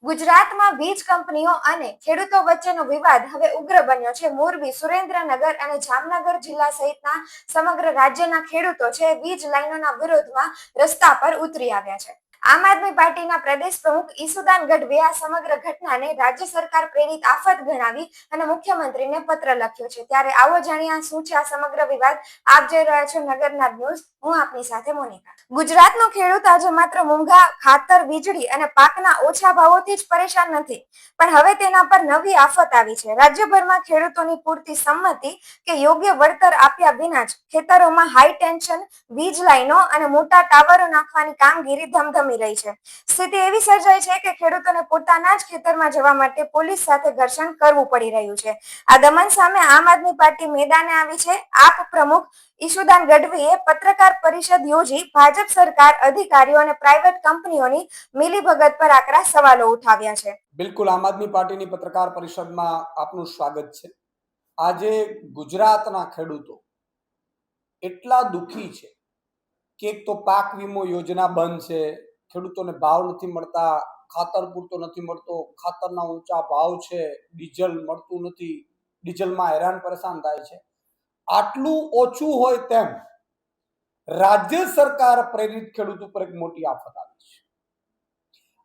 ગુજરાતમાં વીજ કંપનીઓ અને ખેડૂતો વચ્ચેનો વિવાદ હવે ઉગ્ર બન્યો છે. મોરબી, સુરેન્દ્રનગર અને જામનગર જિલ્લા સહિતના સમગ્ર રાજ્યના ખેડૂતો છે વીજ લાઈનોના વિરોધમાં રસ્તા પર ઉતરી આવ્યા છે. આમ આદમી પાર્ટીના પ્રદેશ પ્રમુખ ઈસુદાન ગઢવીએ આ સમગ્ર ઘટનાને રાજ્ય સરકાર પ્રેરિત આફત ગણાવી અને મુખ્યમંત્રીને પત્ર લખ્યો છે. ત્યારે આવો જાણીએ શું છે આ સમગ્ર વિવાદ. આપ જોઈ રહ્યા છો નગરના ન્યૂઝ. હું આપની સાથે મોનિકા. ગુજરાતનો ખેડૂત આજે માત્ર મોંઘા ખાતર, વીજળી અને પાકના ઓછા ભાવોથી જ પરેશાન નથી, પણ હવે તેના પર નવી આફત આવી છે. રાજ્યભરમાં ખેડૂતોની પૂરતી સંમતિ કે યોગ્ય વળતર આપ્યા વિના જ ખેતરોમાં હાઈ ટેન્શન વીજ લાઈનો અને મોટા ટાવરો નાખવાની કામગીરી ધમધમી રહી છે. સ્થિતિ એવી સર્જાઈ છે કે ખેડૂતોને પોતાના જ ખેતરમાં જવા માટે પોલીસ સાથે ઘર્ષણ કરવું પડી રહ્યું છે. આ દમન સામે આમ આદમી પાર્ટી મેદાને આવી છે. આપ પ્રમુખ ઈશુદાન ગઢવીએ પત્રકાર પરિષદ યોજી ભાજપ સરકાર, અધિકારીઓ અને પ્રાઇવેટ કંપનીઓની મિલીભગત પર આકરા સવાલો ઉઠાવ્યા છે. બિલકુલ, આમ આદમી પાર્ટીની પત્રકાર પરિષદમાં આપનું સ્વાગત છે. આજે ગુજરાતના ખેડૂતો એટલા દુઃખી છે કે એક તો પાક વીમો યોજના બંધ છે, ખેડૂતોને ભાવ નથી મળતા, ખાતર પૂરતો નથી મળતો, ખાતરના ઊંચા ભાવ છે, ડીઝલ મળતું નથી, ડીઝલમાં હેરાન પરેશાન થાય છે. આટલું ઓછું હોય તેમ રાજ્ય સરકાર પ્રેરિત ખેડૂત ઉપર એક મોટી આફત આવી છે.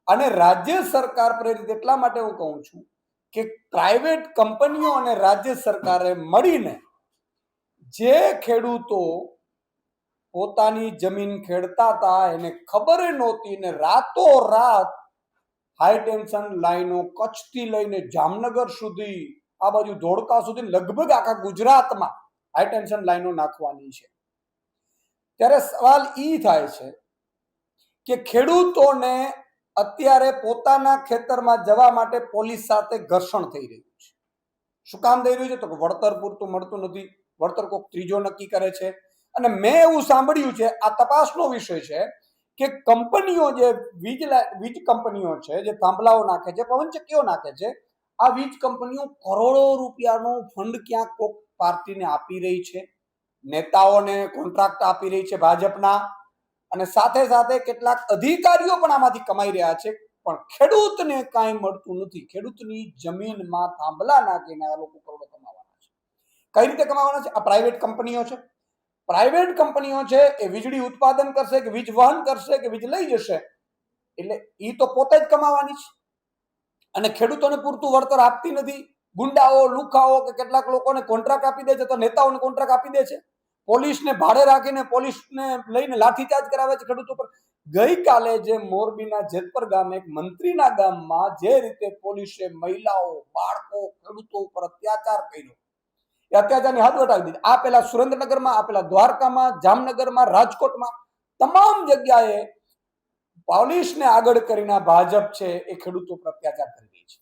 અને રાજ્ય સરકાર પ્રેરિત એટલા માટે હું કહું છું કે પ્રાઇવેટ કંપનીઓ અને રાજ્ય સરકારે મળીને જે ખેડૂતો પોતાની જમીન ખેડતા હતા એને ખબર નહોતી ને રાતોરાત હાઈ ટેન્શન લાઈનો કચ્છથી લઈને જામનગર સુધી, આ બાજુ ધોળકા સુધી, લગભગ આખા ગુજરાતમાં હાઈ ટેન્શન લાઈનો નાખવાની છે. ત્યારે સવાલ ઈ થાય છે કે ખેડૂતોને અત્યારે પોતાના ખેતરમાં જવા માટે પોલીસ સાથે ઘર્ષણ થઈ રહ્યું છે. શું કામ થઈ રહ્યું છે? તો વળતર પૂરતું મળતું નથી, વળતર કોઈક ત્રીજો નક્કી કરે છે. અને મેં એવું સાંભળ્યું છે, આ તપાસનો વિષય છે કે કંપનીઓ જે વીજ કંપનીઓ છે, જે થાંભલાઓ નાખે છે, પવનચક્કીઓ નાખે છે, આ વીજ કંપનીઓ કરોડો રૂપિયાનો ફંડ ક્યાંક કોઈક પાર્ટીને આપી રહી છે, નેતાઓને કોન્ટ્રાક્ટ આપી રહી છે ભાજપના, અને સાથે સાથે કેટલાક અધિકારીઓ પણ આમાંથી કમાઈ રહ્યા છે. પણ ખેડૂતને કાંઈ મળતું નથી. ખેડૂતની જમીનમાં થાંભલા નાખીને આ લોકો કરોડો કમાવાના છે. કઈ રીતે કમાવાના છે? આ પ્રાઇવેટ કંપનીઓ છે. પ્રાઇવેટ કંપનીઓ છે એ વીજળી ઉત્પાદન કરશે કે વીજ વહન કરશે કે વીજ લઈ જશે, એટલે એ તો પોતે જ કમાવાની છે. અને ખેડૂતોને પૂરતું વળતર આપતી નથી. ગુંડાઓ, લુખાઓ કે કેટલાક લોકોને કોન્ટ્રાક્ટ આપી દે છે, તો નેતાઓને કોન્ટ્રાક્ટ આપી દે છે. પોલીસને ભાડે રાખીને પોલીસને લઈને લાઠીચાર્જ કરાવે છે ખેડૂતો પર. ગઈકાલે જે મોરબીના જેતપર ગામે એક મંત્રીના ગામમાં જે રીતે પોલીસે મહિલાઓ, બાળકો, ખેડૂતો ઉપર અત્યાચાર કર્યો, એ અત્યાચારની હદ વટાવી દીધી. આ પેલા સુરેન્દ્રનગરમાં, આ પેલા દ્વારકામાં, જામનગરમાં, રાજકોટમાં, તમામ જગ્યાએ પોલીસને આગળ કરીને ભાજપ છે એ ખેડૂતો પર અત્યાચાર કરી રહી છે.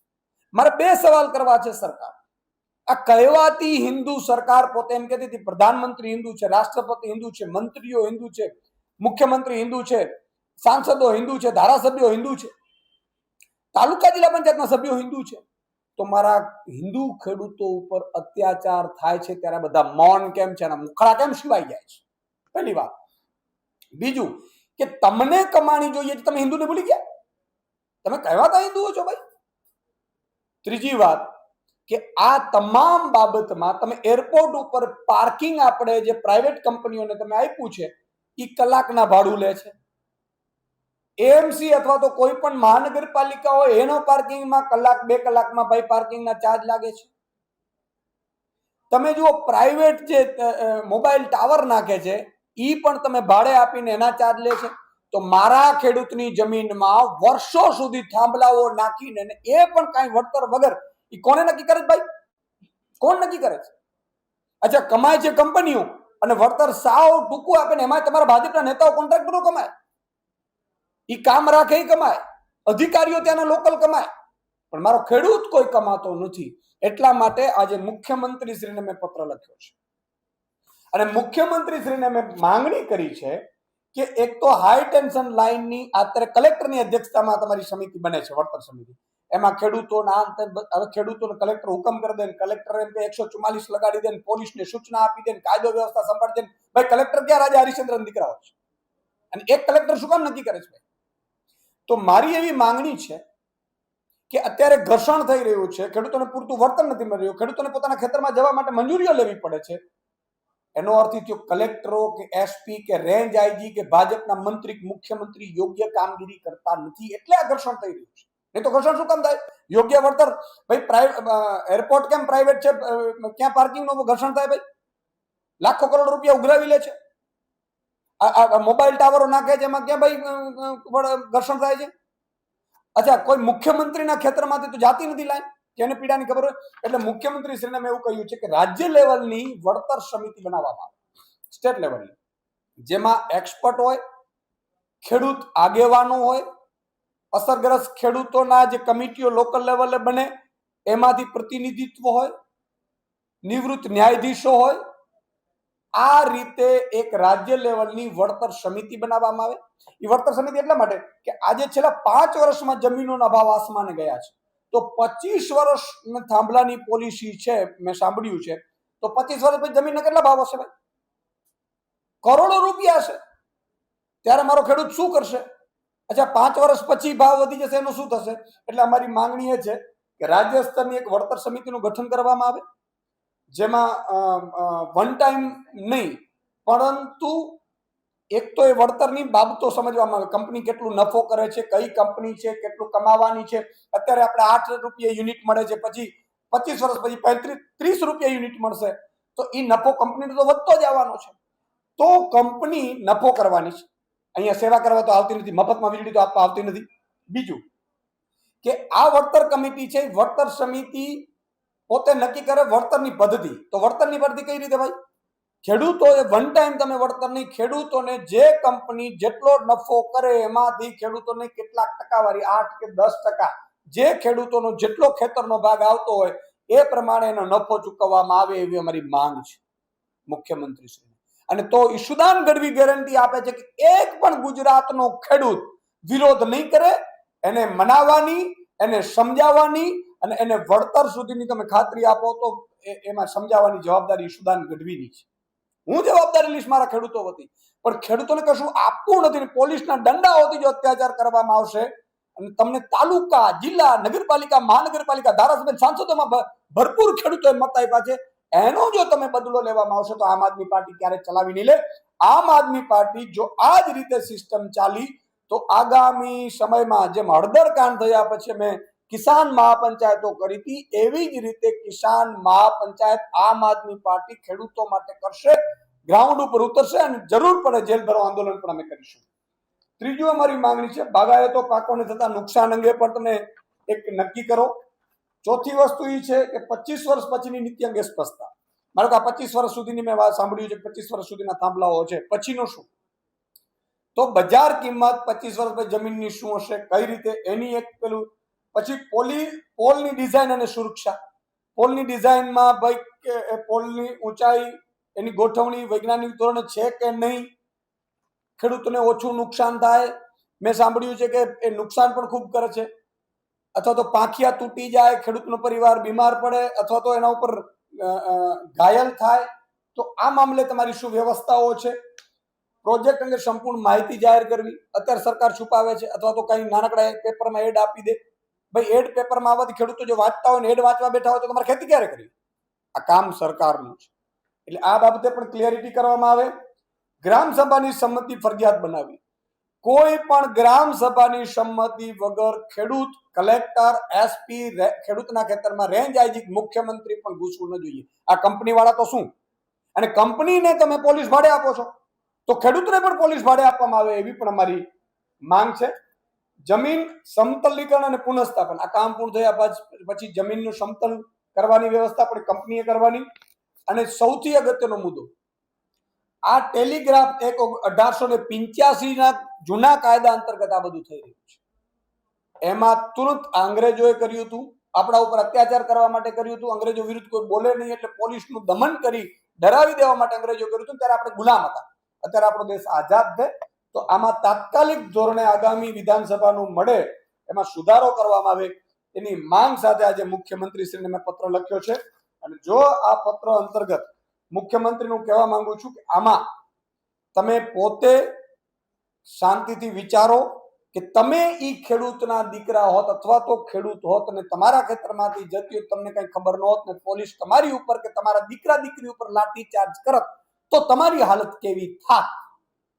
મારે બે સવાલ કરવા છે સરકાર. આ કહેવાતી હિન્દુ સરકાર પોતે એમ કહેતી હતી પ્રધાનમંત્રી હિન્દુ છે, રાષ્ટ્રપતિ હિન્દુ છે, મંત્રીઓ હિન્દુ છે, મુખ્યમંત્રી હિન્દુ છે, સાંસદો હિન્દુ છે, ધારાસભ્યો હિન્દુ છે, તાલુકા જિલ્લા પંચાયતના સભ્યો હિન્દુ છે. તો મારા હિન્દુ ખેડૂતો ઉપર અત્યાચાર થાય છે ત્યારે બધા મૌન કેમ છે? એના મુખડા કેમ સિવાય જાય છે? પહેલી વાત. બીજું કે તમને કમાણી જોઈએ છે, તમે હિન્દુને ભૂલી ગયા? તમે કહેવાતા હિન્દુઓ છો ભાઈ. ત્રીજી વાત કે આ તમામ બાબતમાં તમે એરપોર્ટ ઉપર પાર્કિંગ આપણે જે પ્રાઇવેટ કંપનીઓને તમે આપ્યું છે એ કલાકના ભાડું લે છે. એએમસી અથવા તો કોઈ પણ મહાનગરપાલિકા હોય એનો પાર્કિંગમાં કલાક, 2 કલાકમાં ભાઈ પાર્કિંગના ચાર્જ લાગે છે. તમે જુઓ પ્રાઇવેટ જે મોબાઈલ ટાવર નાખે છે એ પણ તમે ભાડે આપીને એના ચાર્જ લે છે. તો મારા ખેડૂતની જમીનમાં વર્ષો સુધી થાંભલાઓ નાખીને એ પણ કાંઈ વળતર વગર, એ કોને નક્કી કરે છે ભાઈ? કોણ નક્કી કરે છે? અચ્છા, કમાય છે કંપનીઓ અને વળતર સાવ ટૂંકું આપે ને એમાં તમારા ભાજપના નેતાઓ કોન્ટ્રાક્ટરો કમાય, એ કામ રાખે એ કમાય, અધિકારીઓ ત્યાંના લોકલ કમાય, પણ મારો ખેડૂત કોઈ કમાતો નથી. એટલા માટે આજે મુખ્યમંત્રીશ્રીને મેં પત્ર લખ્યો છે અને મુખ્યમંત્રીશ્રીને મેં માંગણી કરી છે કે એક તો હાઈ ટેન્શન લાઈનની અત્યારે કલેક્ટરની અધ્યક્ષતામાં તમારી સમિતિ બને છે, વળતર સમિતિ. એમાં ખેડૂતોના હવે ખેડૂતોને કલેક્ટર હુકમ કરી દે, કલેક્ટર એમ કે 144 લગાડી દે, પોલીસને સૂચના આપી દે, કાયદો વ્યવસ્થા સંભાળી દે. ભાઈ કલેક્ટર ક્યાં રાજા હરિશ્ચંદ્ર દીકરાઓ છે? અને એક કલેક્ટર શું કામ નક્કી કરે છે? તો મારી એવી માંગણી છે કે અત્યારે ઘર્ષણ થઈ રહ્યું છે, ખેડૂતોને પૂરતું વળતર નથી મળી રહ્યું, ખેડૂતોને પોતાના ખેતરમાં જવા માટે મંજૂરીઓ લેવી પડે છે, એનો અર્થ એ થયો કલેક્ટરો કે એસપી કે રેન્જ આઈજી કે ભાજપના મંત્રી મુખ્યમંત્રી યોગ્ય કામગીરી કરતા નથી, એટલે આ ઘર્ષણ થઈ રહ્યું છે. નહીં તો ઘર્ષણ શું કામ થાય? યોગ્ય વળતર, ભાઈ એરપોર્ટ કેમ પ્રાઇવેટ છે, ક્યાં પાર્કિંગનું ઘર્ષણ થાય? ભાઈ લાખો કરોડ રૂપિયા ઉઘરાવી લે છે. આ મોબાઈલ ટાવરો નાખે છે, એમાં ક્યાં ભાઈ ઘર્ષણ થાય છે? અચ્છા, કોઈ મુખ્યમંત્રીના ખેતરમાંથી તો જાતી નથી લાઈન, જેને પીડાની ખબર હોય. એટલે મુખ્યમંત્રી શ્રીને મેં એવું કહ્યું છે કે રાજ્ય લેવલની વળતર સમિતિ બનાવવામાં આવે, સ્ટેટ લેવલની, જેમાં એક્સપર્ટ હોય, ખેડૂત આગેવાનો હોય, અસરગ્રસ્ત ખેડૂતોના જે કમિટીઓ લોકલ લેવલે બને એમાંથી પ્રતિનિધિત્વ હોય, નિવૃત્ત ન્યાયાધીશો હોય. આ રીતે એક રાજ્ય લેવલની વળતર સમિતિ બનાવવામાં આવે. એ વળતર સમિતિ એટલા માટે કે આજે છેલ્લા 5 વર્ષમાં જમીનોના ભાવ આસમાને ગયા છે, તો 25 વર્ષ થાંભલાની પોલિસી છે, મેં સાંભળ્યું છે, તો 25 વર્ષ પછી જમીનના કેટલા ભાવ હશે ભાઈ? કરોડો રૂપિયા હશે. ત્યારે મારો ખેડૂત શું કરશે? અચ્છા, 5 વર્ષ પછી ભાવ વધી જશે, એનું શું થશે? એટલે અમારી માંગણી એ છે કે રાજ્ય સ્તરની એક વળતર સમિતિનું ગઠન કરવામાં આવે, જેમાં વન ટાઈમ નહીં, પરંતુ એક તો એ વળતરની બાબતો સમજવામાં આવે. કંપની કેટલું નફો કરે છે, કઈ કંપની છે, કેટલું કમાવાની છે. અત્યારે આપણે 8 રૂપિયા યુનિટ મળે છે, પછી 25 વર્ષ પછી 30 રૂપિયા યુનિટ મળશે, તો એ નફો કંપનીનો તો વધતો જ આવવાનો છે. તો કંપની નફો કરવાની છે, અહીંયા સેવા કરવા તો આવતી નથી, મફતમાં વીજળી તો આપવા આવતી નથી. બીજું કે આ વળતર કમિટી છે, વળતર સમિતિ પોતે નક્કી કરે વળતરની પદ્ધતિ. તો વળતરની પદ્ધતિ કઈ રીતે ભાઈ? ખેડૂતોએ વન ટાઈમ તમે વળતર નહીં, ખેડૂતોને જે કંપની જેટલો નફો કરે એમાંથી ખેડૂતોને કેટલાક ટકાવારી 8 કે 10%, જે ખેડૂતોનો જેટલો ખેતરનો ભાગ આવતો હોય એ પ્રમાણે એનો નફો ચૂકવવામાં આવે, એવી અમારી માંગ છે મુખ્યમંત્રી શ્રી. અને તો ઈશુદાન ગઢવી ગેરંટી આપે છે કે એક પણ ગુજરાતનો ખેડૂત વિરોધ નહીં કરે, એને મનાવવાની, એને સમજાવવાની અને એને વળતર સુધીની તમે ખાતરી આપો તો એમાં સમજાવવાની જવાબદારી ઈશુદાન ગઢવીની છે. હું જવાબદારી લઈશ મારા ખેડૂતો વતી, પણ ખેડૂતોને કશું આપવું નથી. પોલીસના દંડાઓથી જો અત્યાચાર કરવામાં આવશે અને તમને તાલુકા, જિલ્લા, નગરપાલિકા, મહાનગરપાલિકા, ધારાસભ્ય, સાંસદોમાં ભરપૂર ખેડૂતોએ મત આપ્યા છે, એનો જો તમે બદલો લેવામાં આવશે તો આમ આદમી પાર્ટી ક્યારે ચલાવી નહીં લે. આમ આદમી પાર્ટી જો આ જ રીતે સિસ્ટમ ચાલી તો આગામી સમયમાં જેમ હળદર કાંડ થયા પછી મેં કિસાન મહાપંચાયતો કરી હતી, એવી જ રીતે કિસાન મહાપંચાયત આમ આદમી પાર્ટી ખેડૂતો માટે કરશે, ગ્રાઉન્ડ ઉપર ઉતરશે અને જરૂર પડે જેલ ભરો આંદોલન પણ અમે કરીશું. ત્રીજું અમારી માંગણી છે બાગાયતો પાકોને થતા નુકસાન અંગે પણ તમે એક નક્કી કરો. ચોથી વસ્તુ એ છે કે 25 વર્ષ પછીની નીતિ અંગે સ્પષ્ટતા. મારો કે આ 25 વર્ષ સુધીની મેં વાત સાંભળ્યું છે, 25 વર્ષ સુધીના થાંભલાઓ છે, પછીનું શું? તો બજાર કિંમત 25 વર્ષ પછી જમીનની શું હશે, કઈ રીતે, એની એક પેલું. પછી પોલની ડિઝાઇન અને સુરક્ષા. પોલની ડિઝાઇનમાં ભાઈ પોલની ઊંચાઈ, એની ગોઠવણી વૈજ્ઞાનિક ધોરણે છે કે નહીં, ખેડૂતોને ઓછું નુકસાન થાય. મેં સાંભળ્યું છે કે એ નુકસાન પણ ખૂબ કરે છે, અથવા તો પાંખિયા તૂટી જાય, ખેડૂતનો પરિવાર બીમાર પડે, અથવા તો એના ઉપર ઘાયલ થાય. તો આ મામલે તમારી શું વ્યવસ્થાઓ છે? પ્રોજેક્ટ અંગે સંપૂર્ણ માહિતી જાહેર કરવી. અત્યારે સરકાર છુપાવે છે, અથવા તો કઈ નાનકડા પેપરમાં એડ આપી દે. ભાઈ એડ પેપરમાં આવવાથી ખેડૂતો જો વાંચતા હોય ને એડ વાંચવા બેઠા હોય તો તમારે ખેતી ક્યારે કરવી? આ કામ સરકારનું છે. એટલે આ બાબતે પણ ક્લિયરિટી કરવામાં આવે. ગ્રામ સભાની સંમતિ ફરજિયાત બનાવી. કોઈ પણ ગ્રામ સભાની સંમતિ વગર ખેડૂત, કલેક્ટર, એસપી, ખેડૂતના ખેતરમાં રેન્જ આઈજી, મુખ્યમંત્રી પણ ઘૂસવું ન જોઈએ. આ કંપની વાળા તો શું, અને કંપનીને તમે પોલીસ ભાડે આપો છો તો ખેડૂતને પણ પોલીસ ભાડે આપવામાં આવે, એવી પણ અમારી માંગ છે. જમીન સમતલીકરણ અને પુનઃસ્થાપન. આ કામ પૂર્ણ થયા પછી જમીનનું સમતલ કરવાની વ્યવસ્થા પણ કંપનીએ કરવાની. અને સૌથી અગત્યનો મુદ્દો, આ ટેલિગ્રાફ એક્ટ 1885 જૂના કાયદા અંતર્ગત આ બધું થઈ રહ્યું છે. એમાં તુરંત અંગ્રેજોએ કર્યું હતું, આપણા ઉપર અત્યાચાર કરવા માટે કર્યું હતું. અંગ્રેજો વિરુદ્ધ કોઈ બોલે નહીં એટલે પોલીસનું દમન કરી ડરાવી દેવા માટે અંગ્રેજો કર્યું હતું. ત્યારે આપણે ગુલામ હતા. અત્યારે આપણો દેશ આઝાદ છે, તો આમાં તાત્કાલિક ધોરણે આગામી વિધાનસભાનું મળે એમાં સુધારો કરવામાં આવે, એની માંગ સાથે આજે મુખ્યમંત્રીશ્રીને મેં પત્ર લખ્યો છે. અને જો આ પત્ર અંતર્ગત મુખ્યમંત્રીનું કહેવા માંગુ છું કે આમાં તમે પોતે શાંતિથી વિચારો કે તમે ઈ ખેડૂતના દીકરા હોત અથવા તો ખેડૂત હોત અને તમારા ખેતરમાંથી જતી હોત, તમને કઈ ખબર ન હોત ને પોલીસ તમારી ઉપર કે તમારા દીકરા દીકરી ઉપર લાઠી ચાર્જ કરત તો તમારી હાલત કેવી થાત,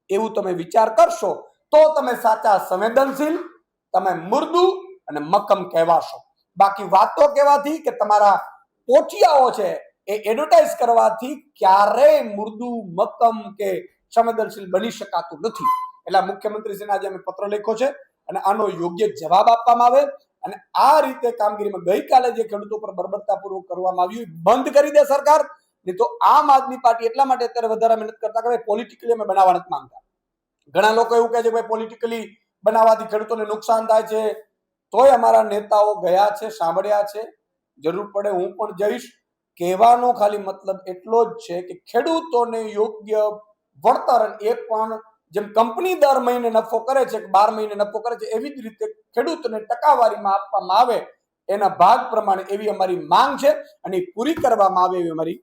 એવું તમે વિચાર કરશો તો તમે સાચા સંવેદનશીલ, તમે મુર્દુ અને મક્કમ કહેવાશો. બાકી વાતો કહેવાથી કે તમારા પોઠિયાઓ છે એ એડવર્ટાઇઝ કરવાથી ક્યારેય મુર્દુ, મક્કમ કે સંવેદનશીલ બની શકાતું નથી. એટલે મુખ્યમંત્રીશ્રીને આજે અમે પત્ર લખ્યો છે અને આનો યોગ્ય જવાબ આપવામાં આવે અને આ રીતે કામગીરીમાં ગઈકાલે જે ખેડૂતો પર બર્બરતાપૂર્વક કરવામાં આવ્યું બંધ કરી દે સરકાર. નહીં તો આમ આદમી પાર્ટી એટલા માટે અત્યારે વધારે મહેનત કરતા કે પોલિટિકલી અમે બનાવવા નથી માંગતા. ઘણા લોકો એવું કહે છે કે પોલિટિકલી બનાવવાથી ખેડૂતોને નુકસાન થાય છે, તોય અમારા નેતાઓ ગયા છે, સાંભળ્યા છે, જરૂર પડે હું પણ જઈશ. કહેવાનો ખાલી મતલબ એટલો જ છે કે ખેડૂતોને યોગ્ય વળતર, એ પણ જેમ કંપની દર મહિને નફો કરે છે, 12 મહિને નફો કરે છે, એવી જ રીતે ખેડૂતને ટકાવારીમાં આપવામાં આવે એના ભાગ પ્રમાણે એવી અમારી માંગ છે અને પૂરી કરવામાં આવે એવી અમારી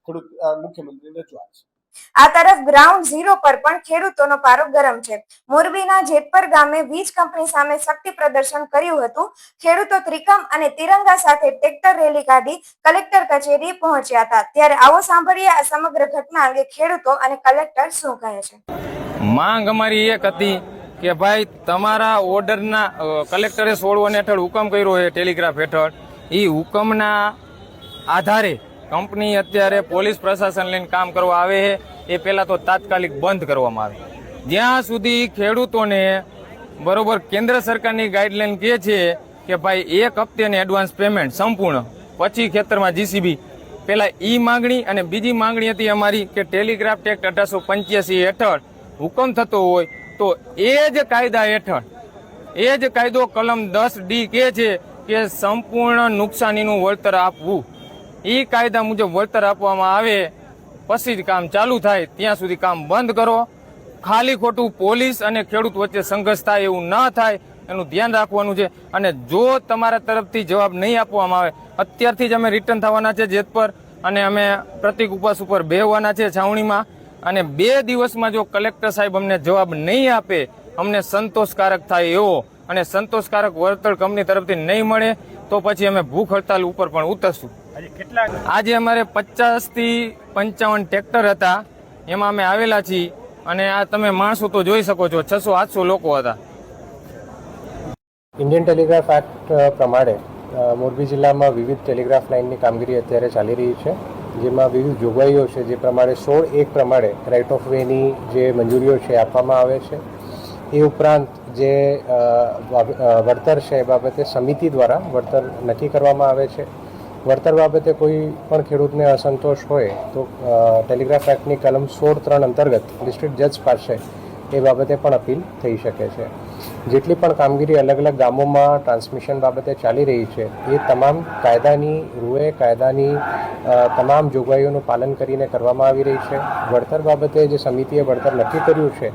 ખેડૂત મુખ્યમંત્રીની રજૂઆત છે. આ તરફ ગ્રાઉન્ડ ઝીરો પર પણ ખેડૂતોનો પારો ગરમ છે. મોરબીના જેતપર ગામે વીજ કંપની સામે શક્તિ પ્રદર્શન કર્યું હતું. ખેડૂતો ત્રિકમ અને તિરંગા સાથે ટ્રેક્ટર રેલી કાઢી કલેક્ટર કચેરી પહોંચ્યા હતા. ત્યારે આવો સાંભળીએ આ સમગ્ર ઘટના અંગે ખેડૂતો અને કલેક્ટર શું કહે છે. માંગ અમારી એક હતી કે ભાઈ તમારા ઓર્ડરના કલેક્ટરે 16 હેઠળ હુકમ કર્યો છે ટેલિગ્રાફ હેઠળ, એ હુકમના આધારે કંપની અત્યારે પોલીસ પ્રશાસન લઈને કામ કરવા આવે છે, એ પહેલાં તો તાત્કાલિક બંધ કરવામાં આવે. જ્યાં સુધી ખેડૂતોને બરોબર કેન્દ્ર સરકારની ગાઈડલાઈન કહે છે કે ભાઈ 1 હપ્તાની એડવાન્સ પેમેન્ટ સંપૂર્ણ, પછી ખેતરમાં જીસીબી, પહેલાં ઈ માંગણી અને બીજી માંગણી હતી અમારી કે ટેલિગ્રાફ એક્ટ 1885 હેઠળ હુકમ થતો હોય તો એ જ કાયદા હેઠળ, એ જ કાયદો કલમ 10D કહે છે કે સંપૂર્ણ નુકસાનીનું વળતર આપવું. એ કાયદા મુજબ વળતર આપવામાં આવે પછી જ કામ ચાલુ થાય, ત્યાં સુધી કામ બંધ કરો. ખાલી ખોટું પોલીસ અને ખેડૂત વચ્ચે સંઘર્ષ થાય એવું ન થાય એનું ધ્યાન રાખવાનું છે. અને જો તમારા તરફથી જવાબ નહીં આપવામાં આવે, અત્યારથી જ અમે રિટર્ન થવાના છે જેતપર, અને અમે પ્રતિક ઉપવાસ ઉપર બેહવાના છે છાવણીમાં. અને 2 દિવસમાં જો કલેક્ટર સાહેબ અમને જવાબ નહીં આપે, અમને સંતોષકારક થાય એવો અને સંતોષકારક વળતર કંપની તરફથી નહીં મળે તો પછી અમે ભૂખ હડતાલ ઉપર પણ ઉતરશું. આજે અમારે 50 થી 55 ટ્રેક્ટર હતા, એમાં અમે આવેલા છીએ અને આ તમે માણસો તો જોઈ શકો છો, 600-800 લોકો હતા. ઇન્ડિયન ટેલિગ્રાફ એક્ટ પ્રમાણે મોરબી જિલ્લામાં વિવિધ ટેલિગ્રાફ લાઇનની કામગીરી અત્યારે ચાલી રહી છે, જેમાં વિવિધ જોગવાઈઓ છે જે પ્રમાણે 16(1) પ્રમાણે રાઇટ ઓફ વેની જે મંજૂરીઓ છે આપવામાં આવે છે. એ ઉપરાંત જે વળતર છે એ બાબતે સમિતિ દ્વારા વળતર નક્કી કરવામાં આવે છે. વળતર બાબતે કોઈ પણ ખેડૂતને અસંતોષ હોય તો ટેલિગ્રાફ એક્ટની કલમ 16(3) અંતર્ગત ડિસ્ટ્રિક્ટ જજ પાસે એ બાબતે પણ અપીલ થઈ શકે છે. જેટલી પણ કામગીરી અલગ અલગ ગામોમાં ટ્રાન્સમિશન બાબતે ચાલી રહી છે એ તમામ કાયદાની રૂએ, કાયદાની તમામ જોગવાઈઓનું પાલન કરીને કરવામાં આવી રહી છે. વળતર બાબતે જે સમિતિએ વળતર નક્કી કર્યું છે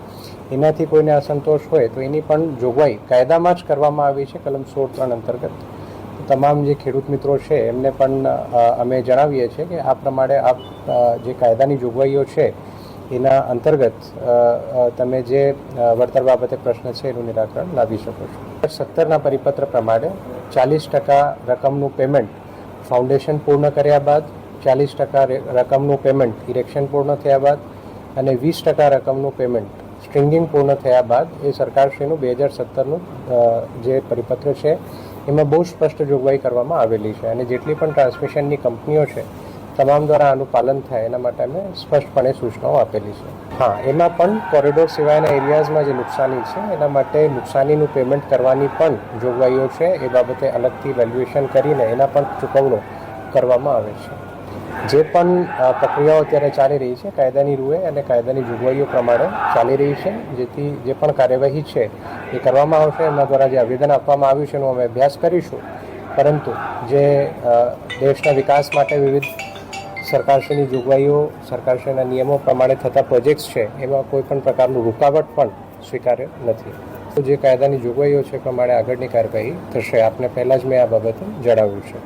એનાથી કોઈને અસંતોષ હોય તો એની પણ જોગવાઈ કાયદામાં જ કરવામાં આવી છે કલમ 16(3) અંતર્ગત. તમામ જે ખેડૂત મિત્રો છે એમને પણ અમે જણાવીએ છીએ કે આ પ્રમાણે આપ જે કાયદાની જોગવાઈઓ છે એના અંતર્ગત તમે જે વળતર બાબતે પ્રશ્ન છે એનું નિરાકરણ લાવી શકો છો. 17ના પરિપત્ર પ્રમાણે 40% રકમનું પેમેન્ટ ફાઉન્ડેશન પૂર્ણ કર્યા બાદ, 40% રકમનું પેમેન્ટ ઇરેક્શન પૂર્ણ થયા બાદ અને 20% રકમનું પેમેન્ટ સ્ટ્રિંગિંગ પૂર્ણ થયા બાદ એ સરકારશ્રીનું 2017નું જે પરિપત્ર છે એમાં બહુ સ્પષ્ટ જોગવાઈ કરવામાં આવેલી છે. અને જેટલી પણ ટ્રાન્સમિશનની કંપનીઓ છે તમામ દ્વારા આનું પાલન થાય એના માટે અમે સ્પષ્ટપણે સૂચનાઓ આપેલી છે. હા, એમાં પણ કોરિડોર સિવાયના એરિયાઝમાં જે નુકસાની છે એના માટે નુકસાનીનું પેમેન્ટ કરવાની પણ જોગવાઈઓ છે. એ બાબતે અલગથી વેલ્યુએશન કરીને એના પણ ચૂકવણો કરવામાં આવે છે. જે પણ પ્રક્રિયાઓ અત્યારે ચાલી રહી છે કાયદાની રૂએ અને કાયદાની જોગવાઈઓ પ્રમાણે ચાલી રહી છે, જેથી જે પણ કાર્યવાહી છે એ કરવામાં આવશે. એમના દ્વારા જે આવેદન આપવામાં આવ્યું છે એનો અમે અભ્યાસ કરીશું. પરંતુ જે દેશના વિકાસ માટે વિવિધ સરકારશ્રીની જોગવાઈઓ, સરકારશ્રીના નિયમો પ્રમાણે થતા પ્રોજેક્ટ્સ છે એમાં કોઈ પણ પ્રકારનું રૂકાવટ પણ સ્વીકાર્ય નથી. તો જે કાયદાની જોગવાઈઓ છે પ્રમાણે આગળની કાર્યવાહી થશે. આપને પહેલાં જ મેં આ બાબતે જણાવ્યું છે.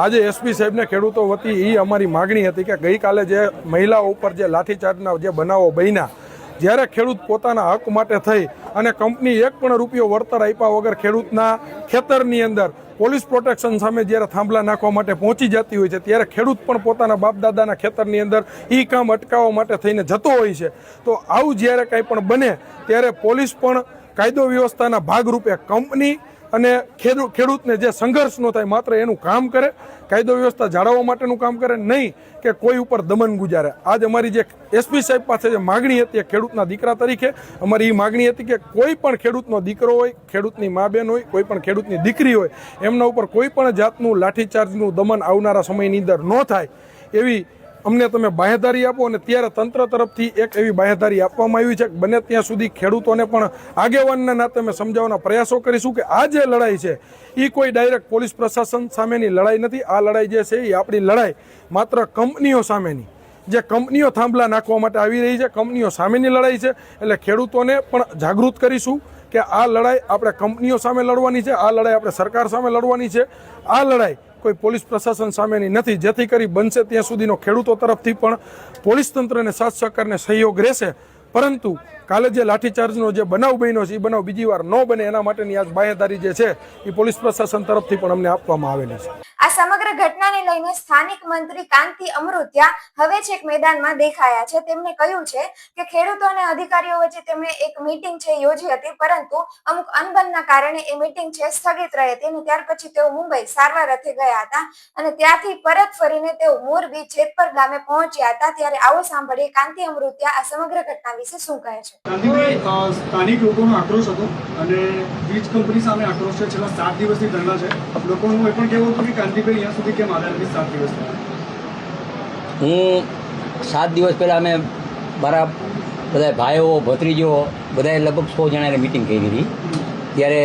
આજે એસપી સાહેબને ખેડૂતો વતી એ અમારી માગણી હતી કે ગઈકાલે જે મહિલાઓ ઉપર જે લાઠીચાર્જના જે બનાવો બન્યા જ્યારે ખેડૂત પોતાના હક માટે થઈ અને કંપની એક પણ રૂપિયો વળતર આપ્યા વગર ખેડૂતના ખેતરની અંદર પોલીસ પ્રોટેક્શન સામે જ્યારે થાંભલા નાખવા માટે પહોંચી જતી હોય છે, ત્યારે ખેડૂત પણ પોતાના બાપદાદાના ખેતરની અંદર એ કામ અટકાવવા માટે થઈને જતો હોય છે. તો આવું જ્યારે કંઈ પણ બને ત્યારે પોલીસ પણ કાયદો વ્યવસ્થાના ભાગરૂપે કંપની અને ખેડૂતને જે સંઘર્ષ ન થાય માત્ર એનું કામ કરે, કાયદો વ્યવસ્થા જાળવવા માટેનું કામ કરે, નહીં કે કોઈ ઉપર દમન ગુજારે. આજ અમારી જે એસપી સાહેબ પાસે જે માગણી હતી એ ખેડૂતના દીકરા તરીકે અમારી એ માગણી હતી કે કોઈ પણ ખેડૂતનો દીકરો હોય, ખેડૂતની મા બેન હોય, કોઈ પણ ખેડૂતની દીકરી હોય, એમના ઉપર કોઈ પણ જાતનું લાઠીચાર્જનું દમન આવનારા સમયની અંદર ન થાય એવી અમને તમે બાંહેધરી આપો. અને ત્યારે તંત્ર તરફથી એક એવી બાંહેધરી આપવામાં આવી છે કે બને ત્યાં સુધી ખેડૂતોને પણ આગેવાનના નાતે અમે સમજાવવાના પ્રયાસો કરીશું કે આ જે લડાઈ છે એ કોઈ ડાયરેક્ટ પોલીસ પ્રશાસન સામેની લડાઈ નથી. આ લડાઈ જે છે એ આપણી લડાઈ માત્ર કંપનીઓ સામેની, જે કંપનીઓ થાંભલા નાખવા માટે આવી રહી છે, કંપનીઓ સામેની લડાઈ છે. એટલે ખેડૂતોને પણ જાગૃત કરીશું કે આ લડાઈ આપણે કંપનીઓ સામે લડવાની છે, આ લડાઈ આપણે સરકાર સામે લડવાની છે. આ લડાઈ કોઈ પોલીસ પ્રશાસન સામેની નથી. જેથી કરી બનશે ત્યાં સુધીનો ખેડૂતો તરફથી પણ પોલીસ તંત્રને સાથ સહકારને સહયોગ રહેશે. પરંતુ કાલે જે લાઠીચાર્જનો જે બનાવ બન્યો છે એ બનાવ બીજી વાર ન બને એના માટેની આજ બાંહેધરી જે છે એ પોલીસ પ્રશાસન તરફથી પણ અમને આપવામાં આવેલી છે. આ સમગ્ર ઘટનાને લઈને સ્થાનિક મંત્રી કાંતિ અમૃતિયા હવે છેક મેદાનમાં દેખાયા છે. તેમણે કહ્યું છે કે ખેડૂતો અને અધિકારીઓ વચ્ચે તેમણે એક મીટિંગ છે યોજી હતી, પરંતુ અમુક અનબનના કારણે એ મીટિંગ છે સ્થગિત રહી હતી અને ત્યાર પછી તેઓ મુંબઈ સારવાર અર્થે ગયા હતા અને ત્યાંથી પરત ફરીને તેઓ મોરબી જેતપર ગામે પહોંચ્યા હતા. ત્યારે આવો સાંભળીએ કાંતિ અમૃતિયા આ સમગ્ર ઘટના વિશે શું કહે છે. સ્થાનિક લોકોનો આક્રોશ હતો અને વીજ કંપની સામે આક્રોશ છે. છેલ્લા 7 દિવસની ધરણા છે. લોકોનું એ પણ કહેવું હતું કે કાંતિભાઈ અહીંયા સુધી કેમ આવ્યા નથી 7 દિવસ? હું 7 દિવસ પહેલાં અમે મારા બધા ભાઈઓ ભત્રીજો બધાએ લગભગ 100 જણાને મિટિંગ કરી હતી. ત્યારે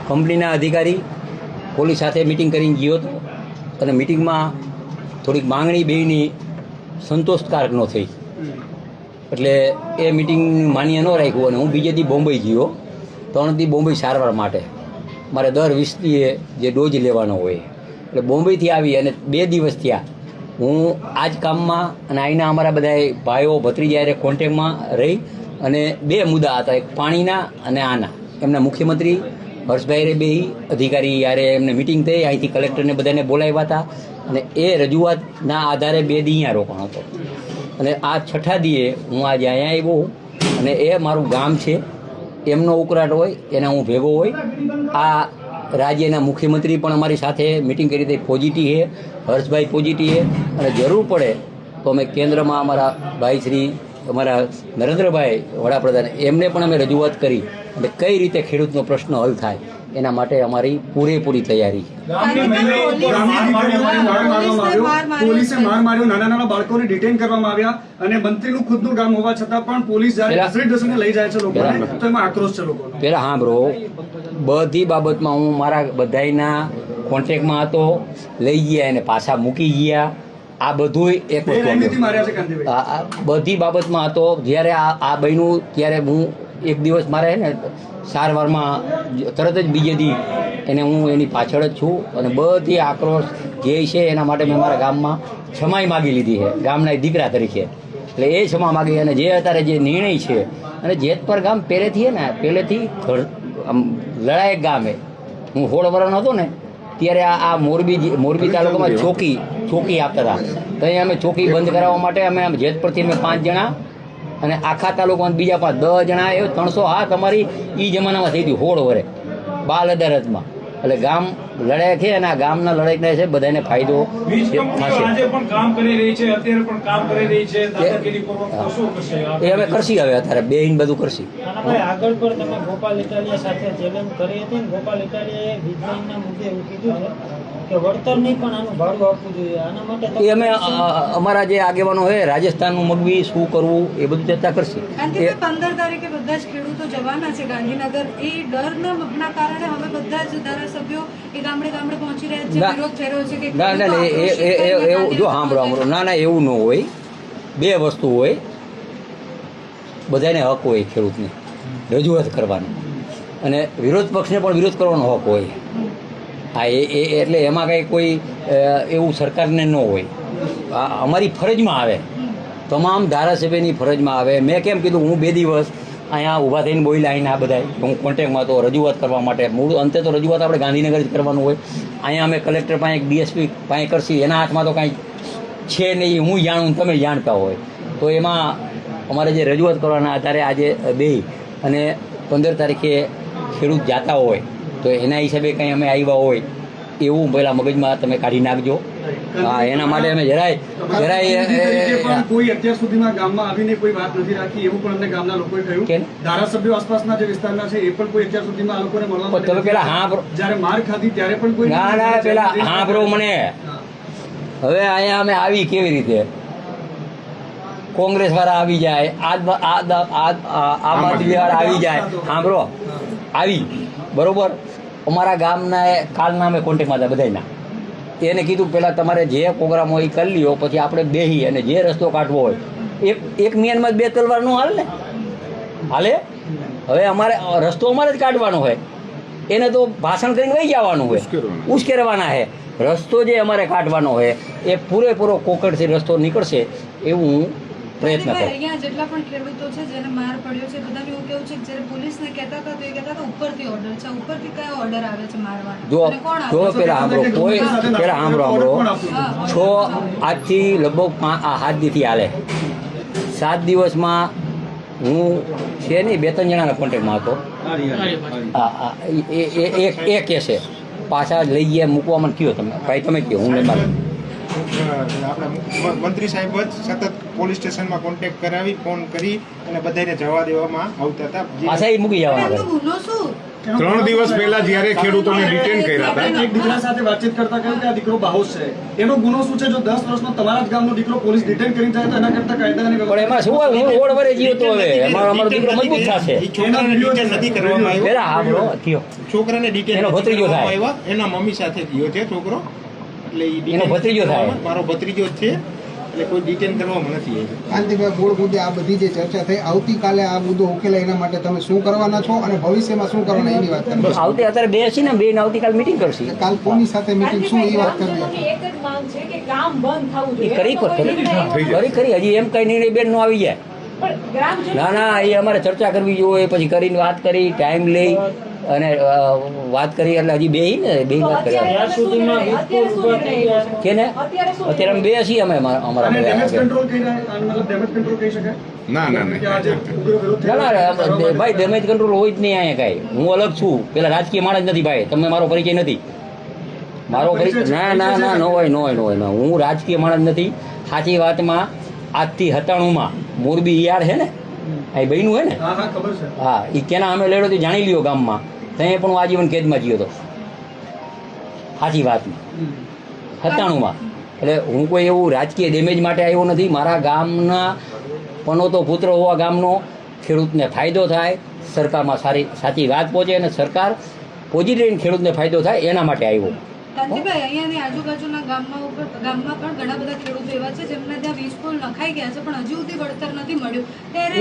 કંપનીના અધિકારી પોલીસ સાથે મિટિંગ કરીને ગયો હતો અને મિટિંગમાં થોડીક માંગણી બેયની સંતોષકારક ન થઈ એટલે એ મિટિંગ માન્ય ન રાખ્યું અને હું બીજે દી બોમ્બે ગયો. 3 દી બોમ્બે સારવાર માટે. મારે દર 20 દીએ જે ડોઝ લેવાનો હોય એટલે બોમ્બેથી આવી અને 2 દિવસ થયા હું આ જ કામમાં અને અહીંના અમારા બધા ભાઈઓ ભત્રીજા યારે કોન્ટેક્ટમાં રહી અને 2 મુદ્દા હતા, એક પાણીના અને આના. એમના મુખ્યમંત્રી હર્ષભાઈ બે અધિકારી યારે એમને મિટિંગ થઈ, અહીંથી કલેક્ટરને બધાને બોલાવ્યા હતા અને એ રજૂઆતના આધારે 2 દી અહીંયા રોકાણ હતો. અને આ 6ઠા દીએ હું આજે અહીંયા આવ્યો અને એ મારું ગામ છે, એમનો ઉકળાટ હોય એના હું ભેગો હોય. આ રાજ્યના મુખ્યમંત્રી પણ અમારી સાથે મિટિંગ કરી હતી, પોઝિટિવ છે, હર્ષભાઈ પોઝિટિવ છે અને જરૂર પડે તો અમે કેન્દ્રમાં અમારા ભાઈ શ્રી અમારા નરેન્દ્રભાઈ વડાપ્રધાન એમને પણ અમે રજૂઆત કરી અને કઈ રીતે ખેડૂતનો પ્રશ્ન હલ થાય એના માટે અમારી પૂરેપૂરી તૈયારી પોલીસે માર માર્યો, નાના નાના બાળકોને ડિટેન કરવામાં આવ્યા અને મંત્રીનું ખુદનું ગામ હોવા છતાં પણ પોલીસ જ્યારે લઈ જાય છે લોકોને તો એમાં આક્રોશ છે લોકોનો. પહેલાં સાંભળો, બધી બાબતમાં હું મારા બધાના કોન્ટેક્ટમાં હતો, લઈ ગયા એને પાછા મૂકી ગયા. આ બધું એક બધી બાબતમાં હતો. જ્યારે આ બન્યું ત્યારે હું એક દિવસ મારે ને સારવારમાં તરત જ બીજે દી એને હું એની પાછળ જ છું અને બધી આક્રોશ જે છે એના માટે મેં મારા ગામમાં ક્ષમાઈ માગી લીધી છે ગામના દીકરા તરીકે. એટલે એ ક્ષમા માગી અને જે અત્યારે જે નિર્ણય છે અને જેતપર ગામ પહેલેથી ને પહેલેથી લડાયક ગામે હું 16 વર્ષનો હતો ને ત્યારે આ મોરબી તાલુકામાં ચોકી આપતા હતા. તો અહીંયા અમે ચોકી બંધ કરાવવા માટે અમે જેતપરથી અમે 5 જણા અને આખા તાલુકામાં બીજા 5 10 જણા એ 300 હાથ અમારી એ જમાનામાં થઈ હતી 16 વર્ષે બાલ અદાલતમાં. એટલે ગામ લડાઈ છે અને આ ગામના લડાઈ છે બધાને ફાયદો એ અમે કરશી હવે અત્યારે બેહીને બધું કરશી. આગળ પર તમે ગોપાલ ઇટાલિયા સાથે ચેલેન્જ કરી હતી ને ગોપાલ ઇટાલિયાએ વીજળીના મુદ્દે એવું કીધું છે કે વળતર નહીં પણ આનું ભાડું આપવું જોઈએ. આના માટે એ અમે અમારા જે આગેવાનો હોય રાજસ્થાનનું મગવી શું કરવું એ બધું ચર્ચા કરશે. 15 તારીખે બધા જ ખેડૂતો જવાના છે ગાંધીનગર. એ ડરના કારણે હવે બધા જ ધારાસભ્યો એ ગામડે પહોંચી રહ્યા છે, વિરોધ થઈ રહ્યો છે કે ના એવું જો સાંભળો ના એવું ન હોય. 2 વસ્તુ હોય, બધાને હક હોય ખેડૂતને રજૂઆત કરવાનો અને વિરોધ પક્ષને પણ વિરોધ કરવાનો હક હોય. હા એટલે એમાં કંઈ કોઈ એવું સરકારને ન હોય. અમારી ફરજમાં આવે તમામ ધારાસભ્યની ફરજમાં આવે. મેં કેમ કીધું, હું 2 દિવસ અહીંયા ઊભા થઈને બોલ્યા આવીને આ બધા હું કોન્ટેક્ટમાં તો રજૂઆત કરવા માટે. મૂળ અંતે તો રજૂઆત આપણે ગાંધીનગર જ કરવાનું હોય. અહીંયા અમે કલેક્ટર પાસે ડીએસપી પાસે કરશી, એના હાથમાં તો કાંઈ છે નહીં. હું જાણું, તમે જાણતા હોય. તો એમાં અમારે જે રજૂઆત કરવાના આધારે આજે બે અને 15 તારીખે ખેડૂત જાતા હોય તો એના હિસાબે કંઈ અમે આવ્યા હોય એવું પહેલાં મગજમાં તમે કાઢી નાખજો. હા, એના માટે અમે જરાય પણ કોઈ અત્યાર સુધીમાં ગામમાં આવીને કોઈ વાત નથી રાખી એવું પણ અમને ગામના લોકોએ કહ્યું. ધારાસભ્યો આસપાસના જે વિસ્તારના છે એ પણ કોઈ અત્યાર સુધીમાં આ લોકોને મળવા તમે પેલા હા જ્યારે માર ખાધી ત્યારે પણ કોઈ ના પેલા હા બ્રો મને હવે અહીંયા અમે આવી કેવી રીતે? કોંગ્રેસ વાળા આવી જાય, આમ આદમી વાળા આવી જાય, સાંભળો આવી બરોબર. અમારા ગામના કાલના અમે કોન્ટેક્ટમાં હતા બધાના. એને કીધું પહેલાં તમારે જે પ્રોગ્રામ હોય એ કરી લ્યો, પછી આપણે બેસી અને જે રસ્તો કાઢવો હોય એક મિયાનમાં 2 તલવાર નો હાલે ને હાલે. હવે અમારે રસ્તો અમારે જ કાઢવાનો હોય, એને તો ભાષણ કરીને વહી જવાનું હોય, ઉશ્કેરવાના છે. રસ્તો જે અમારે કાઢવાનો હોય એ પૂરેપૂરો કોકડથી રસ્તો નીકળશે એવું હું પ્રયત્ન કરું. અહીંયા જેટલા પણ ખેડૂતો છે જેને માર પડ્યો છે બધાનું એવું કેવું છે કે જ્યારે પોલીસને કહેતા હતા તો એ કહેતા હતા ઉપરથી ઓર્ડર છે. ઉપરથી કયો ઓર્ડર આવે છે મારવાનો? જો કોણ પેલા સાંભળો છો આજથી લગભગ 7 દીથી હાલે. 7 દિવસમાં હું છે નહીં 2-3 જણાના કોન્ટેક્ટમાં હતો. એ કહેશે પાછા લઈ ગયા મૂકવા મને કયો તમે ભાઈ, તમે કહો હું નહીં મારું. આપણા મંત્રી સાહેબ જ સતત પોલીસ સ્ટેશનમાં કોન્ટેક્ટ કરાવી ફોન કરી અને બધાને જવા દેવામાં આવતા હતા. પાછા એ મૂકી જવાના. ગુનો શું? 3 દિવસ પહેલા જ્યારે ખેડૂતોને ડિટેન કર્યા હતા, એક દીકરા સાથે વાતચીત કરતા કહ્યું કે આ દીકરો બાહોશ છે. એનો ગુનો શું છે? જો 10 વર્ષનો તમારા જ ગામનો દીકરો પોલીસ ડિટેન કરીને જાય તો એના કરતા કાયદાની પણ એમાં શું હોય, હું રોડ વરે જીવ તો હવે અમારો દીકરો મજબૂત થશે. છોકરાને ડિટેન નથી કરવામાં આવ્યો. પેલા સાંભળો થયો છોકરાને ડિટેન એનો ભત્રીજો થાય. આવ્યા, એના મમ્મી સાથે ગયો છે છોકરો. એટલે એનો ભત્રીજો થાય. મારો ભત્રીજો જ છે, એટલે કોઈ ડિટેન કરવામાં નથી આવ્યો. કાંતિભાઈ, મૂળ મુદ્દે આ બધી જે ચર્ચા થઈ, આવતીકાલે આ મુદ્દો ઉકેલાય એના માટે તમે શું કરવાના છો અને ભવિષ્યમાં શું કરવાના એની વાત કરવી. અત્યારે બેસી ને બેન આવતીકાલ મીટિંગ કરશી. કાલ કોની સાથે મીટિંગ શું એ વાત કરવી? કરી હજી એમ કઈ નિર્ણય બેન નો આવી જાય. ના એ અમારે ચર્ચા કરવી જોઈએ, પછી કરીને વાત કરી, ટાઈમ લઈ અને વાત કરી એટલે હજી બે વાત કરી કે ને અત્યારે અમે 2 છીએ. અમે અમારા ના ભાઈ ડેમેજ કંટ્રોલ હોય જ નહીં અહીંયા કાંઈ. હું અલગ છું, પેલા રાજકીય માણસ નથી ભાઈ, તમે મારો પરિચય નથી. મારો પરિચય ના નો હોય. હું રાજકીય માણસ નથી. સાચી વાતમાં આજથી 97માં મોરબી યાર છે ને અહીં બહેનું હે ને, હા એ કેના અમે લેડો તો જાણી લ્યો ગામમાં. ત્યાં પણ હું આજીવન કેદમાં જીયો હતો સાચી વાતમાં 97માં. એટલે હું કોઈ એવું રાજકીય ડેમેજ માટે આવ્યો નથી. મારા ગામના પનોતો પુત્ર હોવા ગામનો ખેડૂતને ફાયદો થાય, સરકારમાં સાચી વાત પહોંચે અને સરકાર પોઝિટિવ ખેડૂતને ફાયદો થાય એના માટે આવ્યો. કાંતિભાઈ, અહીંયાની આજુબાજુના ગામમાં પણ ઘણા બધા ખેડૂતો એવા છે જેમને ત્યાં વીજ પોલ નખાઈ ગયા છે પણ હજુ સુધી વળતર નથી મળ્યું.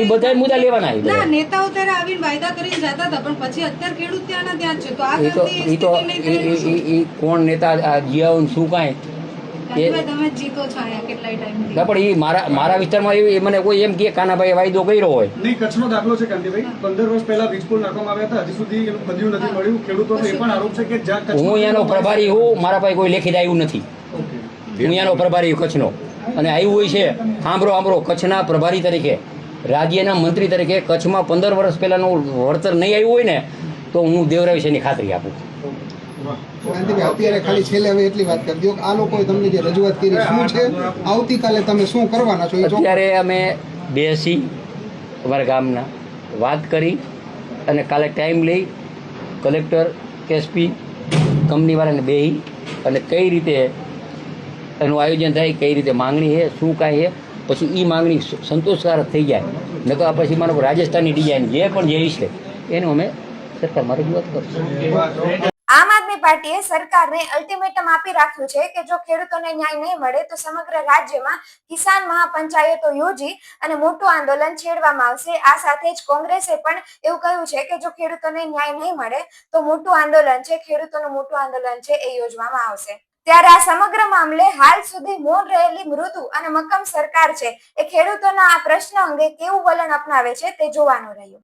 એ બધા મુદ્દા લેવાના ના, નેતાઓ ત્યારે આવીને વાયદા કરીને જતા હતા પણ પછી અત્યારે ખેડૂત ત્યાંના ત્યાં જ છે. તો આ કોણ નેતા જીયાઓ શું કાંઈ તમે જીતો છો અહીંયા કેટલાય ટાઈમ ના, પણ એ મારા વિસ્તારમાં એ મને કોઈ એમ કે કાનાભાઈ વાયદો કર્યો હોય નહીં. કચ્છનો દાખલો છે કાંતિભાઈ, 15 વર્ષ પહેલા વીજ પોલ નાખવામાં આવ્યા હતા, હજી સુધી એનું બધું નથી મળ્યું. ખેડૂતોનો એ પણ આરોપ છે કે જ્યાં હું અહીંયાનો પ્રભારી હું, મારા પાસે કોઈ લેખિત આવ્યું નથી. હું અહીંયાનો પ્રભારી કચ્છનો અને આવ્યું હોય છે સાંભળો કચ્છના પ્રભારી તરીકે, રાજ્યના મંત્રી તરીકે કચ્છમાં 15 વર્ષ પહેલાનું વળતર નહીં આવ્યું હોય ને તો હું દેવરા વિશેની ખાતરી આપું. કાંતિભાઈ, અત્યારે ખાલી છેલ્લે હવે એટલી વાત કરી દો કે આ લોકોએ તમને જે રજૂઆત કરી શું છે, આવતીકાલે તમે શું કરવાના છો? અત્યારે અમે બેસી અમારા ગામના વાત કરી અને કાલે ટાઈમ લઈ કલેક્ટર એસપી કંપનીવાળાને બેસી અને કઈ રીતે એનું આયોજન થાય, કઈ રીતે માંગણી છે, શું કાંઈ છે, પછી એ માંગણી સંતોષકારક થઈ જાય નકર પછી માનો રાજસ્થાની ડિઝાઇન જે પણ જે છે એનું અમે સરકારમાં રજૂઆત કરશું. આમ આદમી પાર્ટીએ સરકારને અલ્ટિમેટમ આપી રાખ્યું છે કે જો ખેડૂતોને ન્યાય નહીં મળે તો સમગ્ર રાજ્યમાં કિસાન મહાપંચાયતો યોજી અને મોટું આંદોલન છેડવામાં આવશે. આ સાથે જ કોંગ્રેસે પણ એવું કહ્યું છે કે જો ખેડૂતોને ન્યાય નહીં મળે તો મોટું આંદોલન છે, ખેડૂતોનું મોટું આંદોલન છે એ યોજવામાં આવશે. ત્યારે આ સમગ્ર મામલે હાલ સુધી મૌન રહેલી મૃદુ અને મક્કમ સરકાર છે એ ખેડૂતોના આ પ્રશ્ન અંગે કેવું વલણ અપનાવે છે તે જોવાનું રહ્યું.